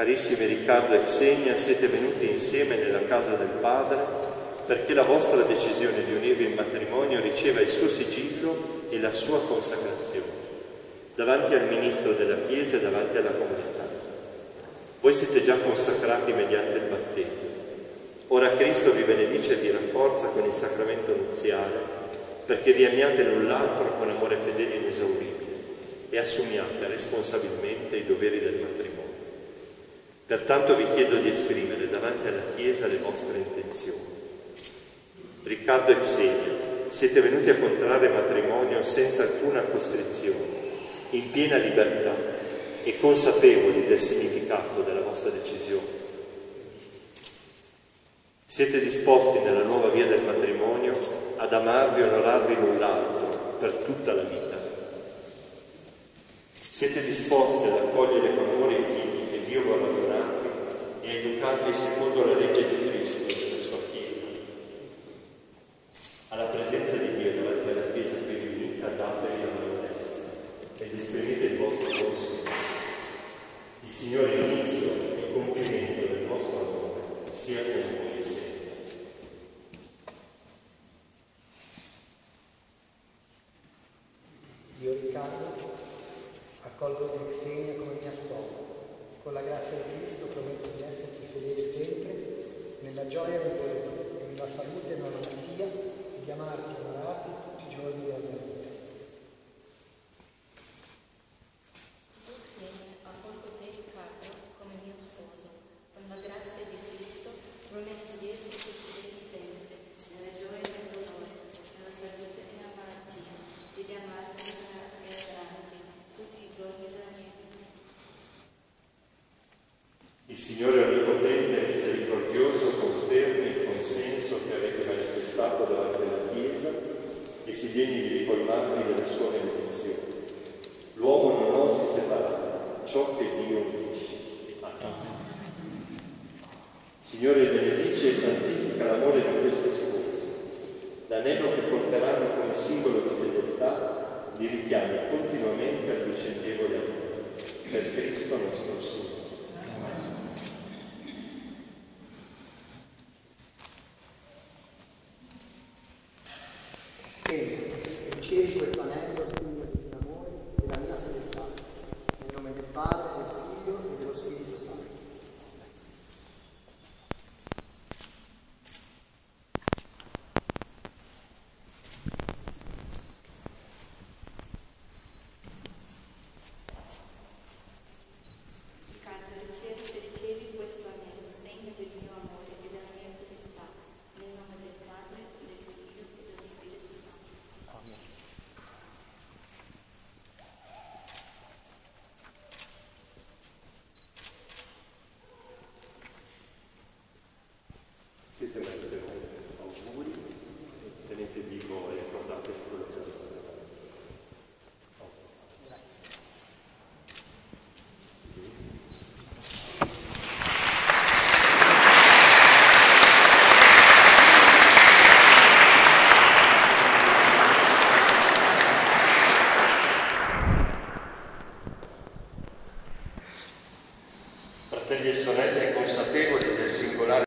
Carissimi Riccardo e Xenia, siete venuti insieme nella casa del Padre perché la vostra decisione di unirvi in matrimonio riceva il suo sigillo e la sua consacrazione davanti al ministro della Chiesa e davanti alla comunità. Voi siete già consacrati mediante il battesimo. Ora Cristo vi benedice e vi rafforza con il sacramento nuziale perché vi amiate l'un l'altro con amore fedele e inesauribile e assumiate responsabilmente i doveri del matrimonio. Pertanto vi chiedo di esprimere davanti alla Chiesa le vostre intenzioni. Riccardo e Xenia, siete venuti a contrarre matrimonio senza alcuna costrizione, in piena libertà e consapevoli del significato della vostra decisione. Siete disposti nella nuova via del matrimonio ad amarvi e onorarvi l'un l'altro per tutta la vita. Siete disposti ad accogliere con amore i figli che Dio vorrà donarvi e a educarli secondo la legge di Cristo e della sua Chiesa. Alla presenza di Dio davanti alla Chiesa più riunita datevi la mano destra ed esprimete il vostro consenso. Il Signore inizio e compimento del vostro amore sia con voi sempre. Io, Riccardo, accolgo Xenia come mia sposa. Con la grazia di Cristo prometto di esserti fedele sempre, nella gioia del Dio, nella salute e nella malattia, e di amarti e onorarti tutti i giorni della mia vita. Io, Xenia, accolgo te, Riccardo, come mio sposo. Con la grazia di Cristo prometto di esserti fedele sempre, nella gioia e nell'onore, nella salute e nella malattia, e di amarti e onorarti tutti i giorni della mia vita. Il Signore Onnipotente e Misericordioso confermi il consenso che avete manifestato davanti alla Chiesa e si degni di ricolmarvi della sua benedizione. L'uomo non osi separare ciò che Dio unisce. Amen. Signore, benedice e santifica l'amore di queste spose. L'anello che porteranno come simbolo di fedeltà li richiami continuamente al vicendevole amore. Per Cristo nostro Signore. Ricevi questo anello, segno di amore e della mia fedeltà, nel nome del Padre, del Figlio e dello Spirito Santo. Riccardo, ricevi questo anello, segno del mio amore e della mia fedeltà, nel nome del Padre, del Figlio e dello Spirito Santo. Amen. Siete meritevoli. Auguri. Tenete vivo e ricordate quello che avete fatto. Fratelli e sorelle, consapevoli del singolare